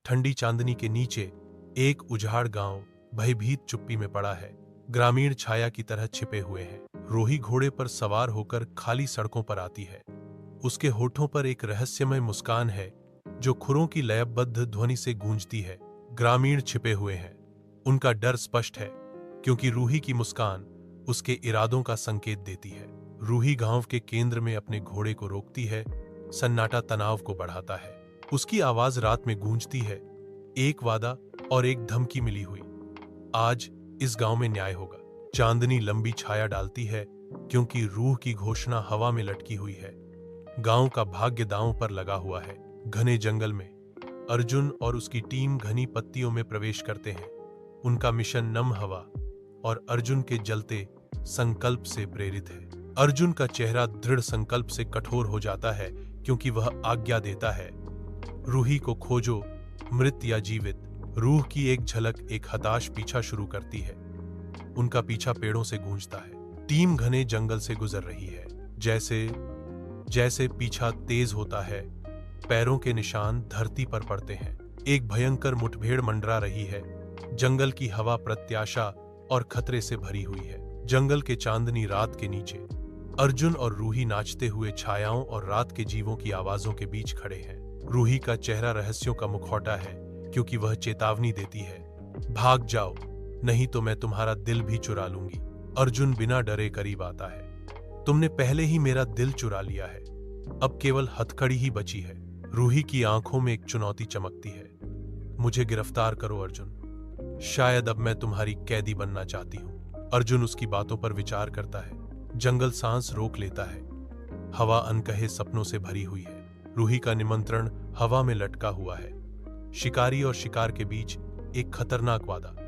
ठंडी चांदनी के नीचे एक उजाड़ गांव भयभीत चुप्पी में पड़ा है। ग्रामीण छाया की तरह छिपे हुए हैं। रोही घोड़े पर सवार होकर खाली सड़कों पर आती है। उसके होठों पर एक रहस्यमय मुस्कान है जो खुरों की लयबद्ध ध्वनि से गूंजती है। ग्रामीण छिपे हुए हैं। उनका डर स्पष्ट है क्योंकि रूही की मुस्कान उसके इरादों का संकेत देती है। रूही गांव के केंद्र में अपने घोड़े को रोकती है। सन्नाटा तनाव को बढ़ाता है। उसकी आवाज रात में गूंजती है, एक वादा और एक धमकी मिली हुई। आज इस गांव में न्याय होगा। चांदनी लंबी छाया डालती है क्योंकि रूह की घोषणा हवा में लटकी हुई है। गांव का भाग्य दांव पर लगा हुआ है। घने जंगल में अर्जुन और उसकी टीम घनी पत्तियों में प्रवेश करते हैं। उनका मिशन नम हवा और अर्जुन के जलते संकल्प से प्रेरित है। अर्जुन का चेहरा दृढ़ संकल्प से कठोर हो जाता है क्योंकि वह आज्ञा देता है, रूही को खोजो, मृत या जीवित। रूह की एक झलक एक हताश पीछा शुरू करती है। उनका पीछा पेड़ों से गूंजता है। टीम घने जंगल से गुजर रही है। जैसे जैसे पीछा तेज होता है, पैरों के निशान धरती पर पड़ते हैं। एक भयंकर मुठभेड़ मंडरा रही है। जंगल की हवा प्रत्याशा और खतरे से भरी हुई है। जंगल के चांदनी रात के नीचे अर्जुन और रूही नाचते हुए छायाओं और रात के जीवों की आवाजों के बीच खड़े हैं। रूही का चेहरा रहस्यों का मुखौटा है क्योंकि वह चेतावनी देती है, भाग जाओ, नहीं तो मैं तुम्हारा दिल भी चुरा लूंगी। अर्जुन बिना डरे करीब आता है। तुमने पहले ही मेरा दिल चुरा लिया है, अब केवल हथकड़ी ही बची है। रूही की आंखों में एक चुनौती चमकती है, मुझे गिरफ्तार करो अर्जुन, शायद अब मैं तुम्हारी कैदी बनना चाहती हूं। अर्जुन उसकी बातों पर विचार करता है। जंगल सांस रोक लेता है। हवा अनकहे सपनों से भरी हुई है। रूही का निमंत्रण हवा में लटका हुआ है। शिकारी और शिकार के बीच एक खतरनाक वादा।